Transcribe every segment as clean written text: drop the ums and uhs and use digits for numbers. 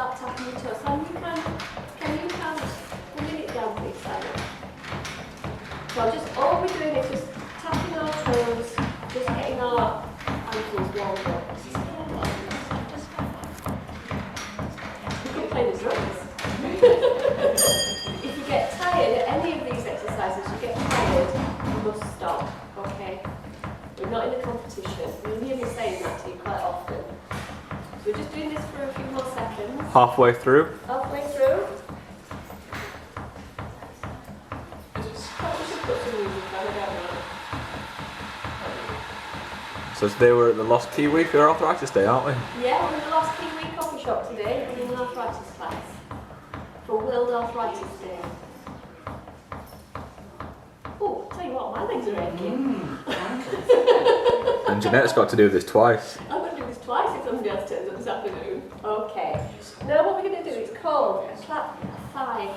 start tapping your toes. And you can you count 1 minute down, please, Simon? So just all we're doing is just tapping our toes, just getting our ankles warmed up. You can play the drums. If you get tired at any of these exercises, you get tired, you must stop, okay? We're not in a competition. You hear me saying that to you quite often. So we're just doing this for a few more seconds. Halfway through? Halfway through. Probably should put some music on, I don't know. So today we're at the Lost Kiwi for Arthritis Day, aren't we? Yeah, we're in the Lost Kiwi Coffee Shop today, doing an arthritis class for World Arthritis Day. Oh, tell you what, my legs are aching. And Jeanette's got to do this twice. I'm going to do this twice if somebody else turns up this afternoon. Okay. Now what we're going to do is called a clap thigh.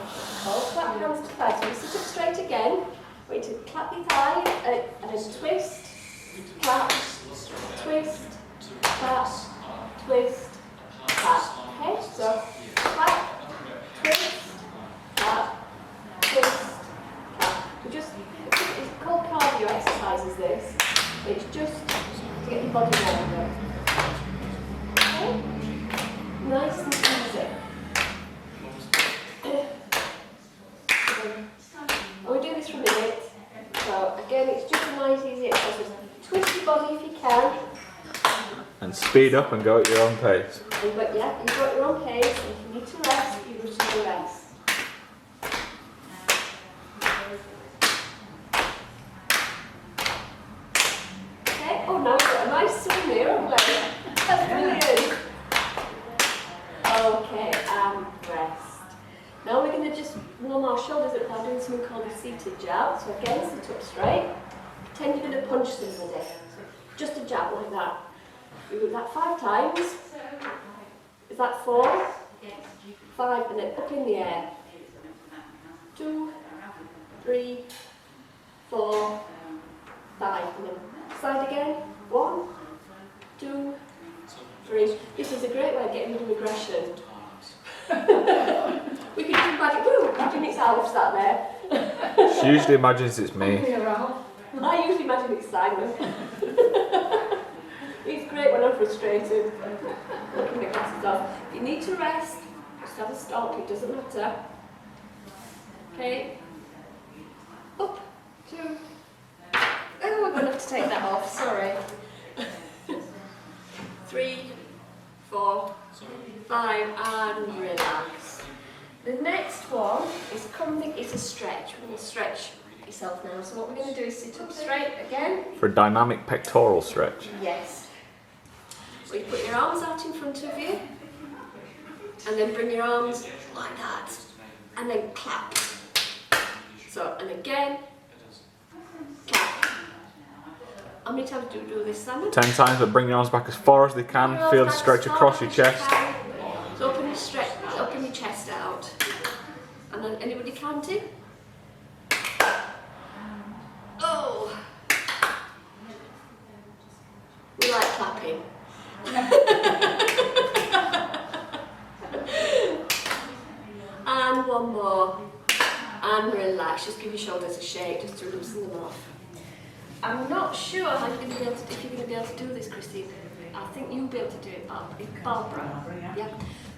Called clap hands to thigh. So we sit up straight again. We need to clap your thigh and then twist, clap, twist, clap, twist, clap. Okay, so clap, twist, clap, twist, clap. It's called cardio exercises this. It's just to get your body warmed up. Okay? Nice and easy. And we do this for a minute. So again, it's just a nice easy exercise. Twist your body if you can. And speed up and go at your own pace. But yeah, you've got your own pace. If you need to rest, you wish to rest. Okay, oh now we've got a nice swim here, haven't we? That's brilliant. Okay, and rest. Now we're going to just warm our shoulders up by doing something called a seated jab. So again, sit up straight. Pretend you're going to punch somebody. So just a jab like that. We do that 5 times. Is that 4? 5, and then up in the air. 2, 3, 4, 5, and then side again. 1, 2, 3. This is a great way of getting rid of aggression. We can do magic. Woo! Imagine it's Alf's that there. She usually imagines it's me. I usually imagine it's Simon. It's great when I'm frustrated. Looking the glasses off. If you need to rest, just have a stop, it doesn't matter. Okay. Up, 2. Oh, we're going to have to take that off, sorry. 3, 4, 5, and relax. The next one is it's a stretch. We're going to stretch yourself now. So what we're going to do is sit up straight again. For a dynamic pectoral stretch. Yes. So you put your arms out in front of you, and then bring your arms like that, and then clap. So, and again, clap. How many times do we do this, Simon? 10 times, but bring your arms back as far as they can. Feel the stretch across your chest. So open your chest out. And then anybody counting? Oh! We like clapping. And one more. And relax. Just give your shoulders a shake just to loosen them off. I'm not sure how you're going to be able to, if you're going to be able to do this, Christine. I think you'll be able to do it, Barbara. Yeah.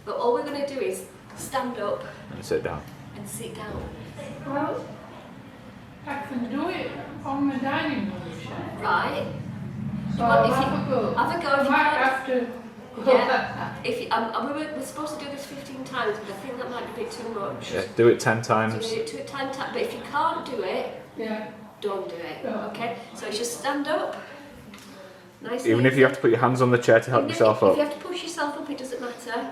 But all we're going to do is stand up And sit down. and sit down. Well, I can do it on the dining room. Right? So Well, if have you- a go. have a go if you I might can. have to. Yeah. If you, we're supposed to do this 15 times, but I think that might be a bit too much. Yeah, do it 10 So times. you do it 2 times, but if you can't do it, Yeah. don't do it. Yeah. Okay? So it's just stand up. Nice. Even if you have to put your hands on the chair to help yourself If up. you have to push yourself up, it doesn't matter.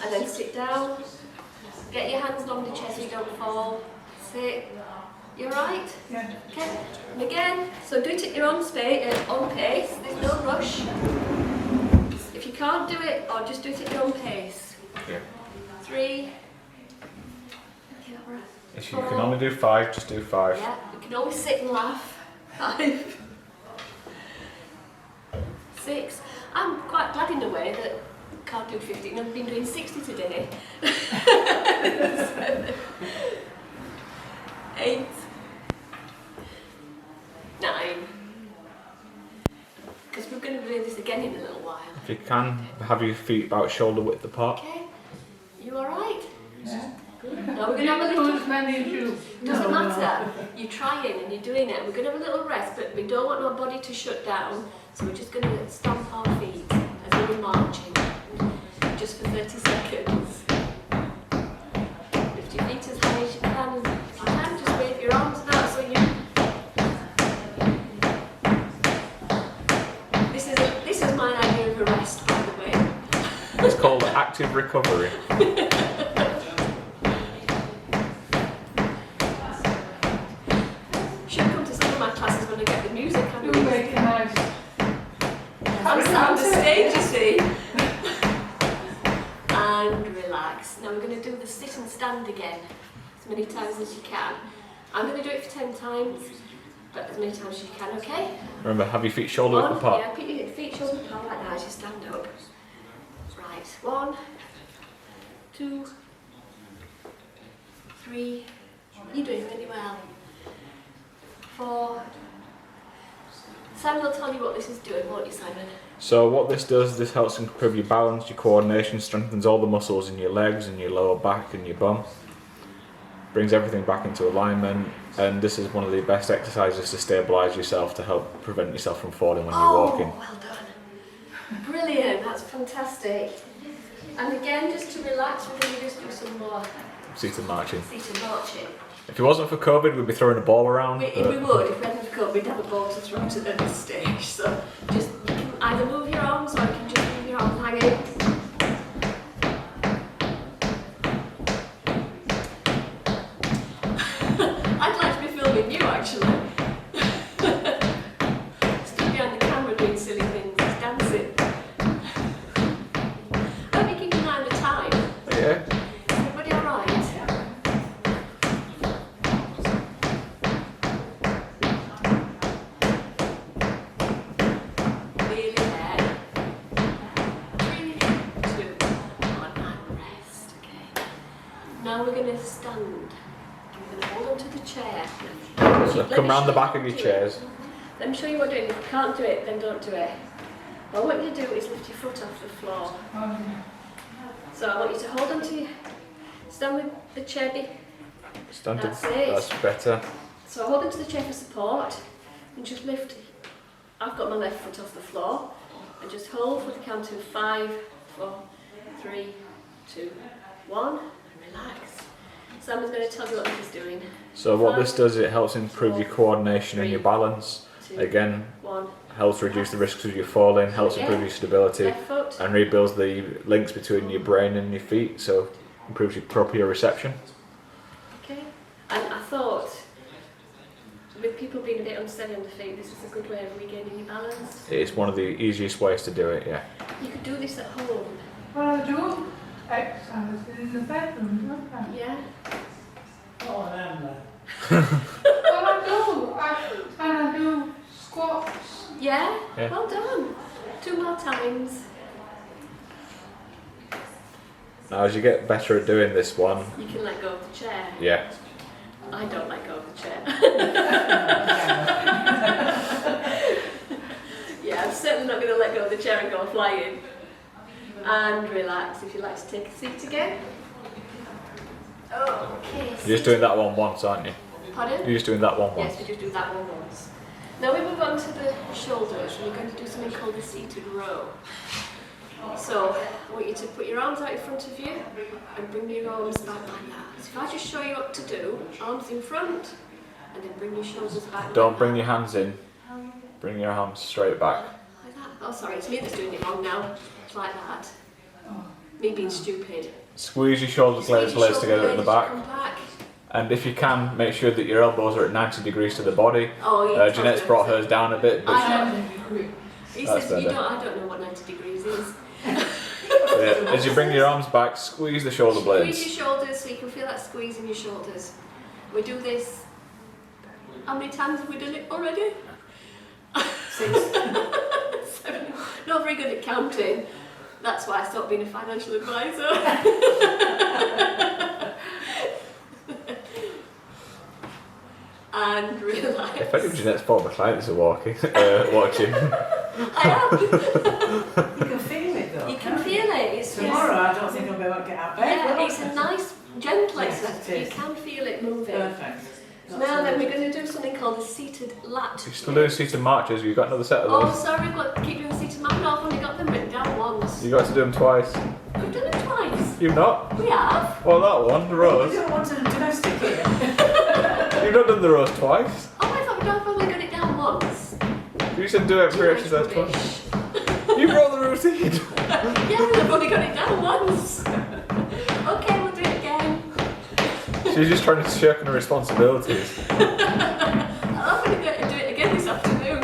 And then sit down. Get your hands on the chest so you don't fall. Sit. You alright? Yeah. Okay. And again, so do it at your own pace. There's no rush. If you can't do it, or just do it at your own pace. Yeah. 3. If you can only do 5, just do 5. Yeah, you can always sit and laugh. 5. 6. I'm quite glad in a way that can't do 15. I've been doing 60 today. 8, 9. Because we're going to do this again in a little while. If you can, have your feet about shoulder width apart. Okay, you alright? Yeah. Now we're going to have a Do little... as many as you. Doesn't matter. You're trying and you're doing it. We're going to have a little rest, but we don't want our body to shut down. So we're just going to stomp our feet as we're marching, just for 30 seconds. Lift your feet as high as you can. If you can, just wave your arms out so you... This is my idea of a rest, by the way. It's called active recovery. Should come to some of my classes when I get the music. You make a nice. I'm sat on the stage, you see. And relax. Now we're going to do the sit and stand again, as many times as you can. I'm going to do it for 10 times, but as many times as you can, okay? Remember, have your feet shoulder width apart. Yeah, put your feet shoulder apart like that as you stand up. Right, 1, 2, 3. You're doing really well. 4. Simon will tell you what this is doing, won't you, Simon? So what this does, this helps improve your balance, your coordination, strengthens all the muscles in your legs and your lower back and your bum. Brings everything back into alignment, and this is one of the best exercises to stabilise yourself, to help prevent yourself from falling when you're walking. Well done. Brilliant, that's fantastic. And again, just to relax, we're going to just do some more Seated marching. seated marching. If it wasn't for COVID, we'd be throwing a ball around. We would, if we hadn't come, we'd have a ball to throw to the stage. So just, you can either move your arms or you can just leave your arms hanging. I'd like to be filming you, actually. Stood behind the camera doing silly things, dancing. I hope you keep an eye on the time. Yeah. Is everybody alright? Really there. 3, 2, 1, and rest. Okay. Now we're going to stand. And we're going to hold onto the chair. So Let come me round show the you back what of your to do. chairs. Let me show you what to do. If you can't do it, then don't do it. What I want you to do is lift your foot off the floor. So I want you to hold onto your... Stand with the chair Stand That's up. it. That's better. So hold onto the chair for support and just lift. I've got my left foot off the floor and just hold for the count of 5, 4, 3, 2, 1 and relax. Simon's going to tell you what this is doing. So what this does, it helps improve your coordination and your balance. 2, Again, 1. helps reduce the risks of you falling, helps improve your stability, Left foot. and rebuilds the links between your brain and your feet, so improves your proprioception. Okay. And I thought, with people being a bit unsteady on the feet, this is a good way of regaining your balance. It's one of the easiest ways to do it, yeah. You could do this at home. Well, I do exercise in the bedroom, don't I? Yeah. Well, I do. And I do squats. Yeah? Yeah. Well done. 2 more times. Now as you get better at doing this one, You can let go of the chair. yeah, I don't let go of the chair. Yeah, I'm certainly not going to let go of the chair and go flying. And relax. If you'd like to take a seat again. Okay. you're just doing that one once, aren't you? Pardon? You're just doing that one Yes, once. we just do that one once. Now we move on to the shoulders, and we're going to do something called the seated row. So I want you to put your arms out in front of you and bring your arms back like that. So if I just show you what to do, arms in front, and then bring your shoulders back. Don't like bring that. your hands in, bring your arms straight back. Like that. Oh, sorry, it's me that's doing it wrong now. It's like that. Me being stupid. Squeeze your shoulder blades Squeeze your together at the shoulder back. blades as you come back. And if you can, make sure that your elbows are at 90 degrees to the body. Oh, yeah. Jeanette's brought hers down a bit, but He That's says, better. I don't know what 90 degrees is. yeah, as you bring your arms back, squeeze the shoulder Squeeze blades. your shoulders so you can feel that squeeze in your shoulders. We do this. How many times have we done it already? 6. 7. Not very good at counting. That's why I stopped being a financial advisor. And realise. If any of Jeanette's former clients are watching, I am. You can feel it though. You can feel it. It's Tomorrow I don't think I'll be able to get out of bed. Yeah, will it's I? a nice, gentle Yes, exercise. it You is. can feel it moving. Perfect. Now then, we're going to do something called the seated lat. you're still doing seated marches, you've got another set of Oh, those. sorry, we've got to keep doing the seated mat. No, I've only got them written down once. You've got to do them twice. We've done it twice. You've not? We have. Well, that one, the We rose. don't want to domestic here. You've not done the rose twice. Oh, I thought I've only got it down once. You said do every Right, exercise rubbish. twice. You brought the routine. Yeah, I've only got it down once. Okay, we'll do it again. She's just trying to shirk her responsibilities. I'm going to do it again this afternoon.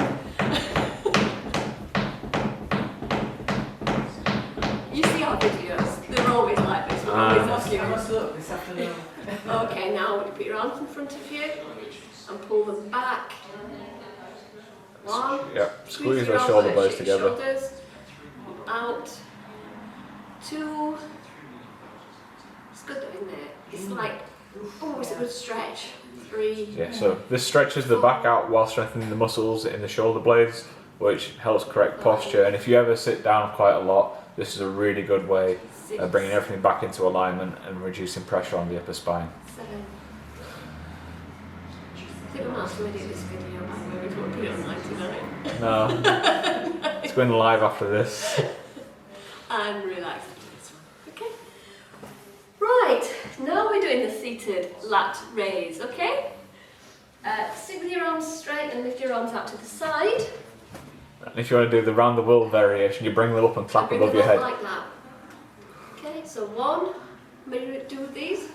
You see our videos? They're always like this. We're always asking I you. must look this afternoon. Okay, now you put your arms in front of you and pull them back. One. Yep, squeeze your those shoulder elbows, blades shake together. Shoulders. Out. Two. It's good though, isn't it? It's like, oh, it's a good stretch. Three. Yeah, so this stretches the back out while strengthening the muscles in the shoulder blades, which helps correct posture. And if you ever sit down quite a lot, this is a really good way Six. of bringing everything back into alignment and reducing pressure on the upper spine. 7. I think we might have to edit this video by the way, we won't put it online tonight. No, it's going live after this. And relax after this one. Okay? Right, now we're doing the seated lat raise, okay? Sit with your arms straight and lift your arms out to the side. And if you want to do the round the world variation, you bring them up and clap Bring above them your up head. like that. Okay, so 1. Maybe do these.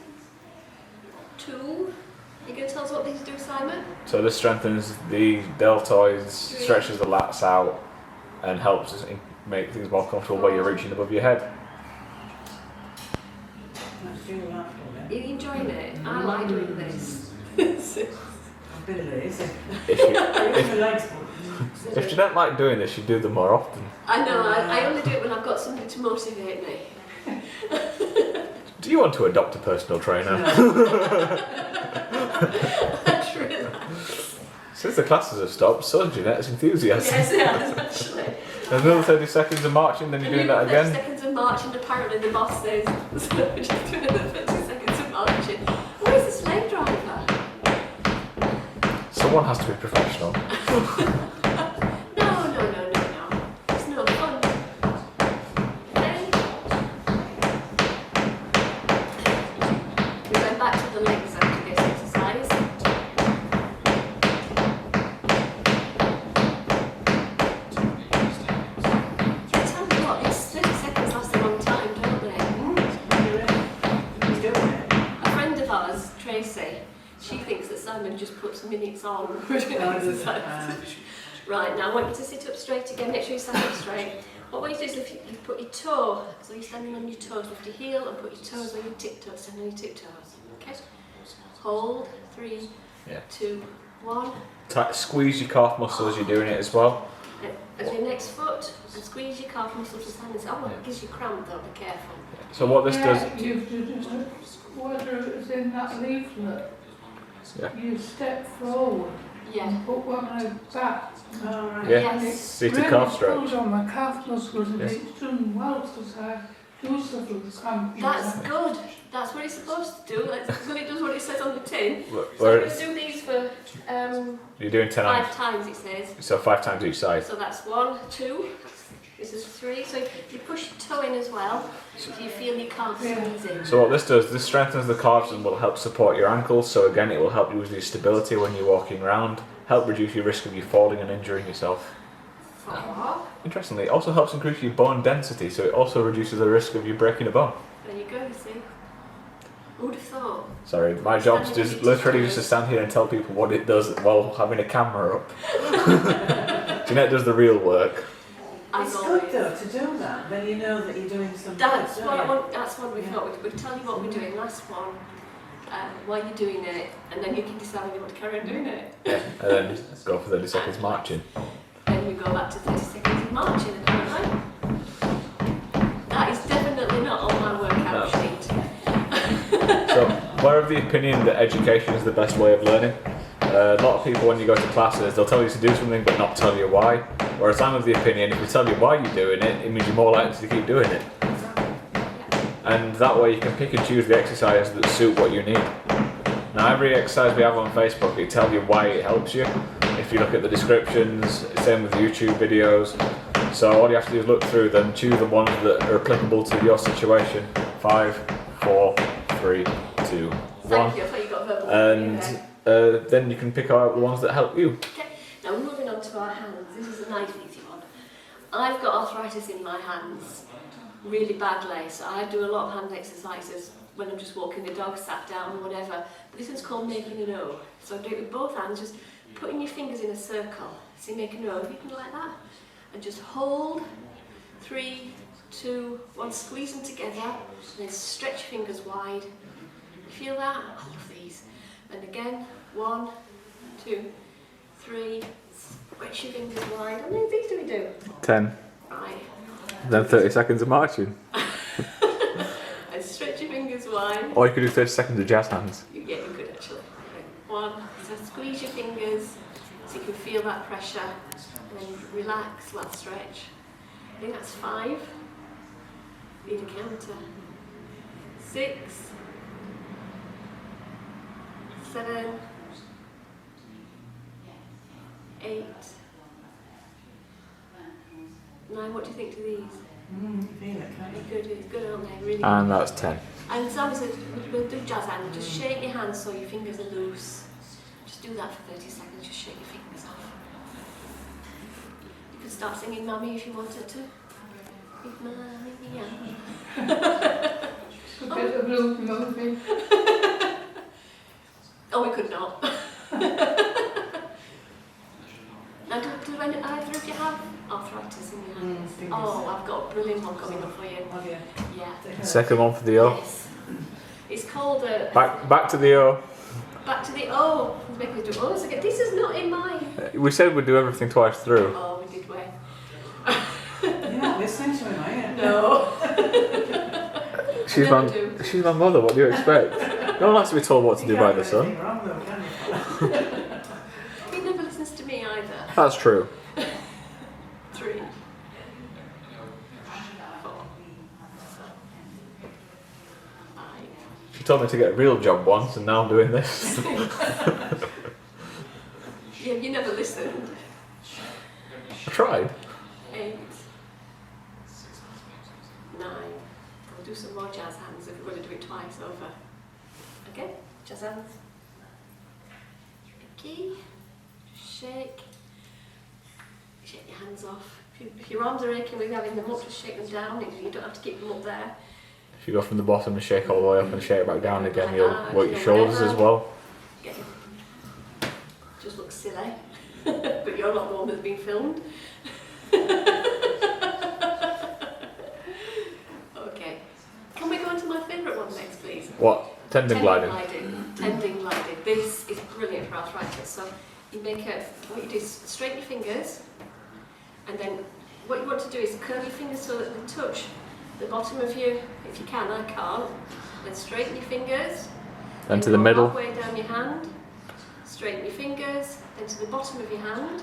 2. You going to tell us what these do, Simon? So this strengthens the deltoids, 3. stretches the lats out, and helps us make things more comfortable while you're reaching above your head. Let's do that for Are me. you enjoying it? I like doing this. I'm a bit lazy. If, you, I use my legs. if Jeanette liked doing this, she'd do them more often. I know, I only do it when I've got something to motivate me. Do you want to adopt a personal trainer? That's relax. Since the classes have stopped, so has Jeanette's enthusiasm. Yes, it has, actually. There's another 30 seconds of marching, then you're doing that 30 again. seconds of marching, apparently the boss says. So we're just doing another 30 seconds of marching. Where's the slave driver? Someone has to be professional. No. It's no fun. Okay. We're going back to the legs after this exercise. I tell you what, it's 30 seconds last a long time, don't they? He's doing it. A friend of ours, Tracy, she thinks that Simon just puts minutes on when we're doing exercise. Right, now I want you to sit up straight again, make sure you stand up straight. What I want you to do is lift, you put your toe, so you're standing on your toes, lift your heel and put your toes on your tiptoes, stand on your tiptoes. Okay? Hold, 3, Yeah. 2, 1. Squeeze your calf muscle as you're doing it as well. As your next foot, and squeeze your calf muscles to stand and say, oh, it gives you cramp though, be careful. So what this does, You do whether it's in that leaflet, Yeah. you step forward Yeah. and put one leg back. All right. Yeah. Yes. And it Seated really calf stretch. pulls on my calf muscles and Yes. it's done well because I do suffer with cramp. That's good. That's what it's supposed to do. When it does what it says on the tin. So where we're going it's, to do these for you're doing 10 on, 5 times, it says. so 5 times each side. So that's 1, 2, this is 3. So if you push your toe in as well, so you feel your calves squeezing. So what this does, this strengthens the calves and will help support your ankles. So again, it will help you with your stability when you're walking around, help reduce your risk of you falling and injuring yourself. 4. Interestingly, it also helps increase your bone density, so it also reduces the risk of you breaking a bone. There you go, you see. Who would have thought? Sorry, my job's just literally just to stand here and tell people what it does while having a camera up. Jeanette does the real work. As It's always. good though to do that. Then you know that you're doing something. That's don't what I you? want. That's what we thought. We'd tell you what we're doing last one, while you're doing it, and then you can decide if you want to carry on doing it. Yeah, and then go for 30 seconds marching. Then we go back to 30 seconds of marching apparently. So, we're of the opinion that education is the best way of learning. A lot of people, when you go to classes, they'll tell you to do something but not tell you why. Whereas I'm of the opinion, if we tell you why you're doing it, it means you're more likely to keep doing it. And that way you can pick and choose the exercises that suit what you need. Now, every exercise we have on Facebook, it tells you why it helps you. If you look at the descriptions, same with YouTube videos. So all you have to do is look through them, choose the ones that are applicable to your situation. 5, 4, 3, 2, 1. Thank you, I thought you got verbal. And then you can pick out the ones that help you. Okay, now we're moving on to our hands. This is a nice easy one. I've got arthritis in my hands, really badly, so I do a lot of hand exercises when I'm just walking the dog, sat down, whatever. But this one's called making an O. So I do it with both hands, just putting your fingers in a circle. See, make an O, you can like that. And just hold, 3, 2, 1, squeeze them together, and then stretch your fingers wide. You feel that? I love these. And again, 1, 2, 3, stretch your fingers wide. How many of these do we do? 10. Right. Then 30 seconds of marching. And stretch your fingers wide. Or you could do 30 seconds of jazz hands. Yeah, you could actually. 1, so squeeze your fingers so you can feel that pressure. And then relax, that stretch. I think that's 5. Need a counter. 6, 7, 8, 9. What do you think to these? Feel it, can't you? They're good, it's good, aren't they? Really. And that's 10. And Sam said, we'll do jazz hands. Just shake your hands so your fingers are loose. Just do that for 30 seconds. Just shake your fingers off. You could start singing Mummy if you wanted to. Mummy, yeah. A bit of blue movie. Oh, we could not. Now, do either of you have arthritis in your hands? Fingers. Oh, I've got a brilliant one coming up for you. Have you? Yeah. Second one for the O. Yes. It's called a... Back to the O. Back to the O. Let's make me do O's again. This is not in mine. We said we'd do everything twice through. Oh, we did way. You're not listening to him, are you? No. She's my mother, what do you expect? No one likes to be told what to do by the sun. You're wrong though, can you? He never listens to me either. That's true. 3, 4, 5. She told me to get a real job once and now I'm doing this. Yeah, you never listened. I tried. 8, 9. We'll do some more jazz hands if we're going to do it twice over. Okay, jazz hands. Okay. Shake. Shake your hands off. If your arms are aching with having them up, just shake them down. You don't have to keep them up there. If you go from the bottom and shake all the way up and shake back down again, you'll Like that, work your shoulders as well. Okay. Just looks silly, but you're not the one that's being filmed. Okay. Can we go on to my favourite one next, please? What? Tendon gliding. Tendon gliding. This is brilliant for arthritis. So you what you do is straighten your fingers, and then what you want to do is curl your fingers so that they touch the bottom of you. If you can, I can't. Then straighten your fingers. Then to the middle. Halfway down your hand. Straighten your fingers. Then to the bottom of your hand.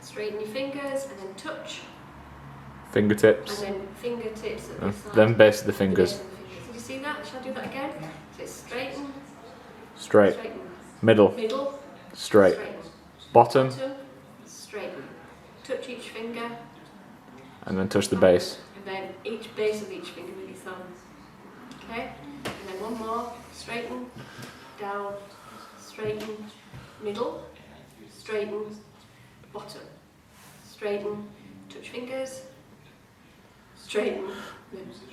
Straighten your fingers and then touch. Fingertips. And then fingertips at this side. Then base of the The fingers. base of the fingers. Did you see that? Shall I do that again? So it's straighten. Straight. Straighten. Middle. Middle. Straight. Straighten. Bottom. Bottom. Straighten. Touch each finger. And then touch the base. And then each base of each finger with your thumb. Okay? And then one more. Straighten. Down. Straighten. Middle. Straighten. Bottom. Straighten. Touch fingers. Straighten.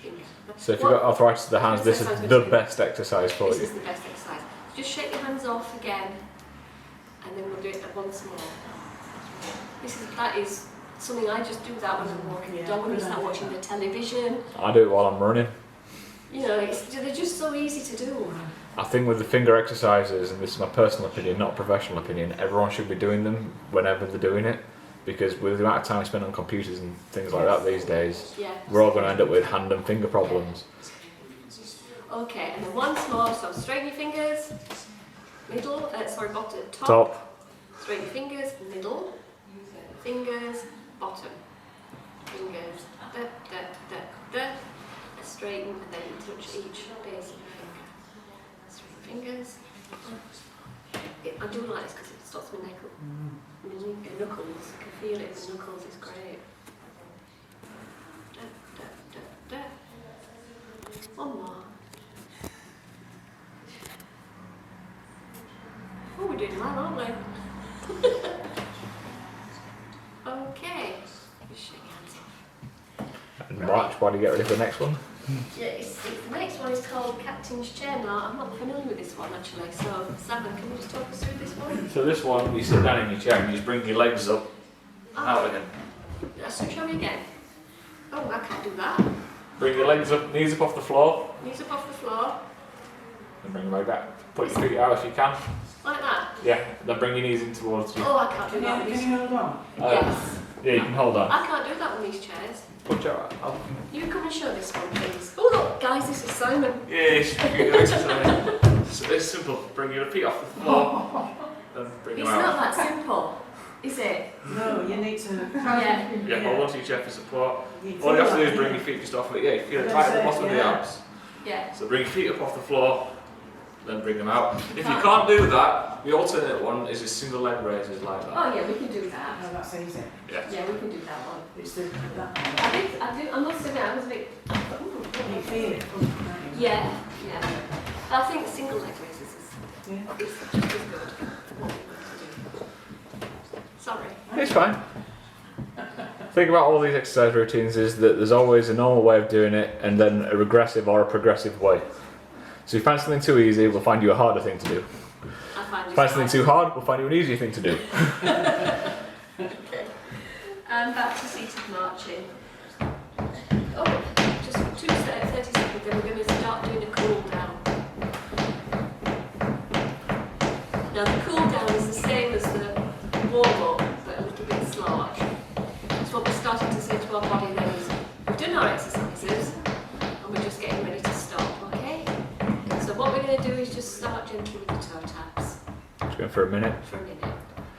Finger. So if you've got arthritis of the hands, this is the best exercise for This you. is the best exercise. Just shake your hands off again, and then we'll do it once more. That is something I just do that when I'm walking the dog, when I start watching the television. I do it while I'm running. You know, they're just so easy to do. I think with the finger exercises, and this is my personal opinion, not professional opinion, everyone should be doing them whenever they're doing it. Because with the amount of time spent on computers and things like that these days, Yeah. we're all going to end up with hand and finger problems. Okay, and then once more, so straighten your fingers, middle, bottom, top. Top. Straighten your fingers, middle, fingers, bottom. Fingers, da, da, da, da. Straighten, and then you touch each base of your finger. Straighten fingers. I do like this because it stops my knuckles. I can feel it in the knuckles, it's great. Da, da, da, da. One more. Oh, we're doing well, aren't we? Okay. Just shake your hands off. And March, why do you get ready for the next one? Yeah, the next one is called Captain's Chair. Now, I'm not familiar with this one actually, so Simon, can you just talk us through this one? So this one, you sit down in your chair and you just bring your legs up and out again. So show me again. Oh, I can't do that. Bring your legs up, knees up off the floor, Knees up off the floor, and bring them right back. Put your feet out if you can. like that. Yeah, then bring your knees in towards you. Oh, I can't do that with Can these. you hold on? Yes. Yeah, you can hold on. I can't do that on these chairs. Put your out. You come and show this one, please. Oh, look, guys, this is Simon. Yeah, it's simple. Bring your feet off the floor, then bring It's them not out. that simple, is it? No, you need to. Yeah. Yeah, hold on to your chair for support. You All you have to do feel is bring like your feet just off it. Yeah, you feel it That's right at the it, bottom of the yeah. abs. Yeah. So bring your feet up off the floor, then bring them out. If you can't do that, the alternate one is a single leg raises like that. Oh, yeah, we can do that. Oh, that's easy. Yeah. Yeah, we can do that one. It's the, that I must admit, I was a bit. one. You feel it. Don't you? Yeah, yeah. I think single leg raises is Yeah. just as good for what we want to do. Sorry. It's fine. The thing about all these exercise routines is that there's always a normal way of doing it and then a regressive or a progressive way. So if you find something too easy, we'll find you a harder thing to do. I find If you find something too hard, we'll find you an easier thing to do. Okay. And back to seated marching. Oh, just 30 seconds, then we're going to start doing a cool down. Now the cool down is the same as the warm up, but a little bit slower. It's what we're starting to say to our body then is, we've done our exercises, and we're just getting ready to stop, okay? So what we're going to do is just start gently with the toe taps Just going for a minute. for a minute.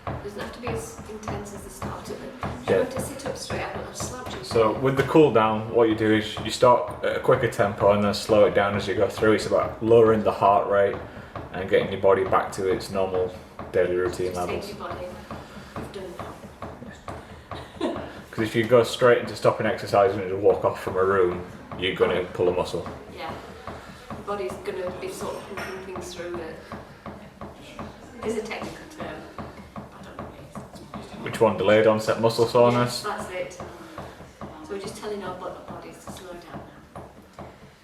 It doesn't have to be as intense as the start of it. Yeah. You have to sit up straight, I don't have to slouch you. So with the cool down, what you do is you start at a quicker tempo and then slow it down as you go through. It's about lowering the heart rate and getting your body back to its normal daily routine Just levels. take your body. You've done that. Because if you go straight into stopping exercise and just walk off from a room, you're going to pull a muscle. Yeah. Your body's going to be sort of pumping things through it. There's a technical term. I don't know what it is. Which one? Delayed onset muscle soreness? Yes, that's it. So we're just telling our bodies to slow down now.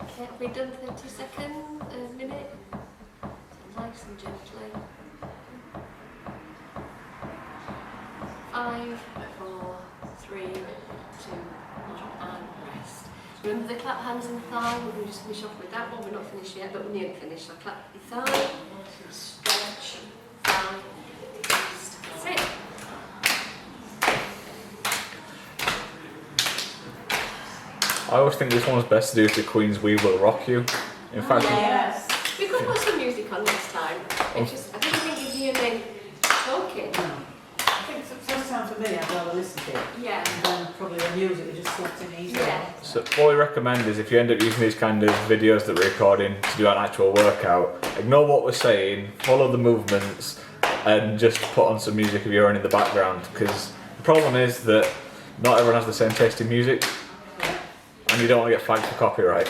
Okay, have we done 30 seconds? A minute? Nice and gently. 5, 4, 3, 2, 1, and rest. Remember the clap hands and thigh? We're going to just finish off with that one. We're not finished yet, but we're nearly finished. So clap your thigh, stretch, thigh, rest. That's it. I always think this one's best to do with the Queen's We Will Rock You. In fact, Yes. We could put some music on next time. It's just, I didn't think you'd hear me talking. No. I think sometimes for me, I'd rather listen to it. Yeah. And then probably the music just slips in easier. Yeah. so what we recommend is if you end up using these kind of videos that we're recording to do an actual workout, ignore what we're saying, follow the movements, and just put on some music of your own in the background. Because the problem is that not everyone has the same taste in music, and you don't want to get flagged for copyright.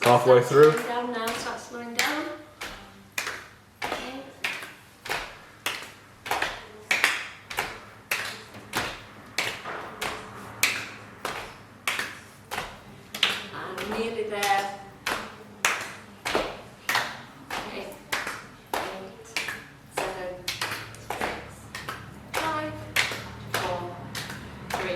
Halfway through. Slowing down now, start slowing down. Okay. And nearly there. Okay. 8, 7, 6, 5, 4, 3,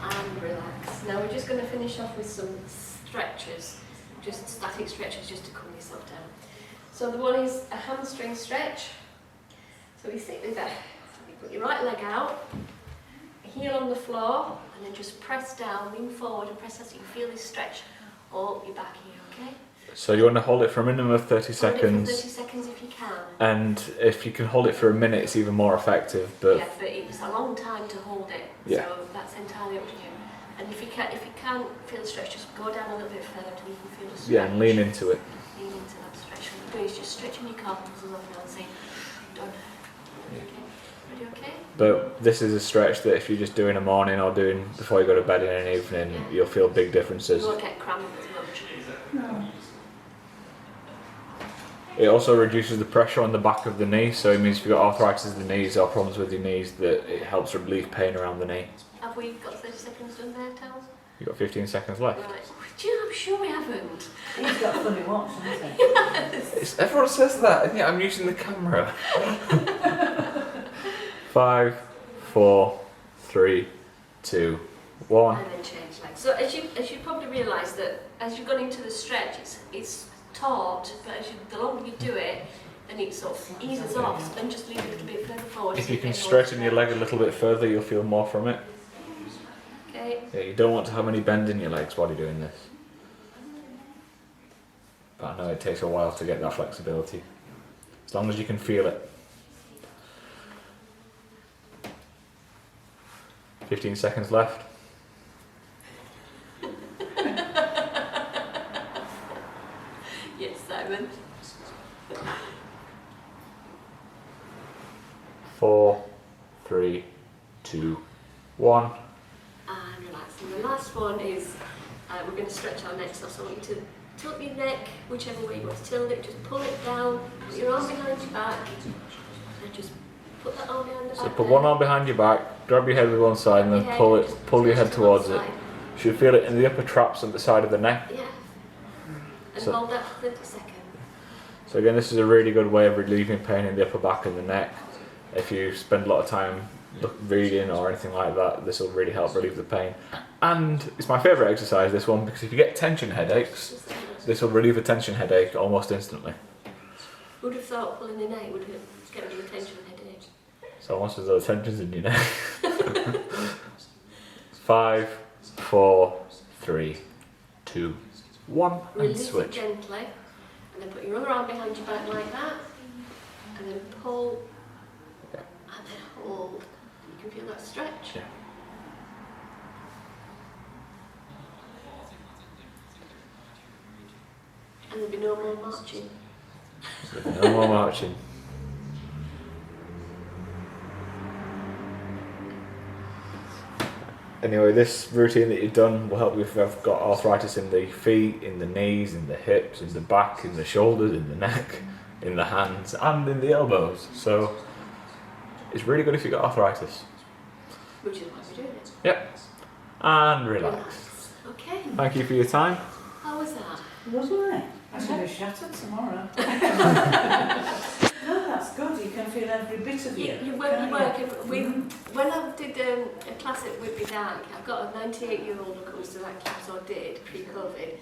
and relax. Now we're just going to finish off with some stretches, just static stretches just to calm yourself down. So the one is a hamstring stretch. So we sit with that. You put your right leg out heel on the floor, and then just press down, lean forward and press down so you feel this stretch all your back here, okay? So you want to hold it for a minimum of 30 Hold it for seconds. 30 seconds if you can. And if you can hold it for a minute, it's even more effective. But Yeah, but it's a long time to hold it, Yeah. so that's entirely up to you. And if you can't feel the stretch, just go down a little bit further until you can feel the stretch. yeah, and lean into it. Lean into that stretch. What you're doing is just stretching your calf muscles off now and saying, done. Yeah. Okay. Ready, okay? But this is a stretch that if you just do in the morning or doing before you go to bed in an evening, you'll feel big differences. You won't get cramped as much. No. It also reduces the pressure on the back of the knee, so it means if you've got arthritis of the knees or problems with your knees, that it helps relieve pain around the knee. Have we got 30 seconds done there, Tals? You've got 15 seconds left. Right. Do you know, I'm sure we haven't. He's got a funny watch, hasn't he? Everyone says that. Yeah, I'm using the camera. 5, 4, 3, 2, 1. And then change legs. So as you probably realise that as you've gone into the stretch, it's taut, but the longer you do it, then it sort of eases off. So then just lean a little bit further forward. If so you can get more straighten your stretch. leg a little bit further, you'll feel more from it. Okay. Yeah, you don't want to have any bend in your legs while you're doing this. But I know it takes a while to get that flexibility. As long as you can feel it. 15 seconds left. Yes, Simon. 4, 3, 2, 1. And relax. And the last one is we're going to stretch our neck. So I want you to tilt your neck whichever way you want to tilt it. Just pull it down. Put your arm behind your back. And just put that arm behind the back. So put one arm behind your back, grab your head with one side, and then Grab pull your it, head, pull your head to one towards it. side. You should feel it in the upper traps at the side of the neck. Yeah. And So- hold that for 30 seconds. So again, this is a really good way of relieving pain in the upper back and the neck. If you spend a lot of time reading or anything like that, this will really help relieve the pain. And it's my favourite exercise, this one, because if you get tension headaches, this will relieve a tension headache almost instantly. Who'd have thought pulling the neck would get rid of a tension headache? So almost as though the tension's in your neck. 5, 4, 3, 2, 1, and Release it switch. gently. And then put your other arm behind your back like that. And then pull. Yeah. And then hold. You can feel that stretch. Yeah. And there'll be no more marching. No more marching. Anyway, this routine that you've done will help you if you've got arthritis in the feet, in the knees, in the hips, in the back, in the shoulders, in the neck, in the hands, and in the elbows. So it's really good if you've got arthritis. Which is why we're doing it. Yep. And relax. Okay. Thank you for your time. How was that? Wasn't it? I'm going to be shattered tomorrow. No, that's good. You can feel every bit of you. You work, can't you work. When I did a class at Whitby Dyke, I've got a 98-year-old who comes to that class, or did, pre-COVID,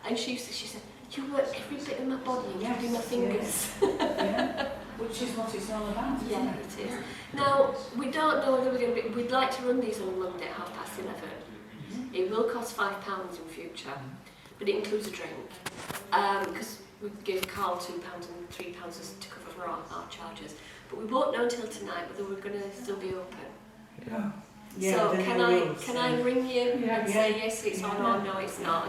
and she said, you work every bit of my body, including my fingers. Yeah. Which is what it's all about, isn't Yeah, it? it is. Now, we don't know whether we're going to be, we'd like to run these on Monday at 11:30. It will cost £5 in future, but it includes a drink. Because we give Carl £2 and £3 to cover for our charges. But we won't know until tonight whether we're going to still be open. Oh. Yeah, So the can new I rules, can yeah. I ring you and say Yeah. yes it's on Yeah. or no it's not?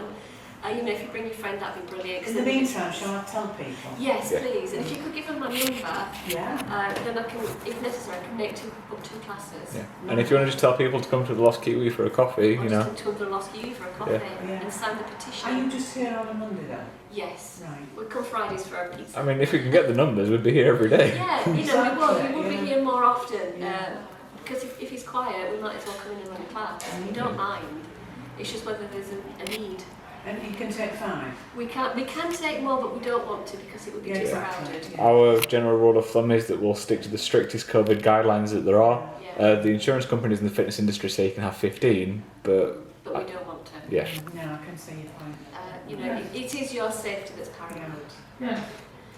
And you know, if you bring your friend, that'd be brilliant. 'cause In the then we can- meantime, shall I tell people? Yes, Yeah. please. And if you could give them my number, Yeah. then I can, if necessary, I can make book two classes. Yeah. And if you want to just tell people to come to the Lost Kiwi for a coffee, Or you just know. to the Lost Kiwi for a coffee Yeah. and sign the Are petition. you just here on a Monday then? Yes. Right. We come Fridays for our pizza. I mean, if we can get the numbers, we'd be here every day. Yeah, you know, we will Exactly, be yeah. here more often. Yeah. Because if he's quiet, we might as well come in and run a class. We don't mind. It's just whether there's a need. And you can take 5? We can take more, but we don't want to because it would be Yeah, too exactly. crowded. Yeah. Our general rule of thumb is that we'll stick to the strictest COVID guidelines that there are. Yeah. The insurance companies in the fitness industry say you can have 15, but But we don't want to. yeah. No, I can see your point. You know, it is your safety that's paramount. Yeah.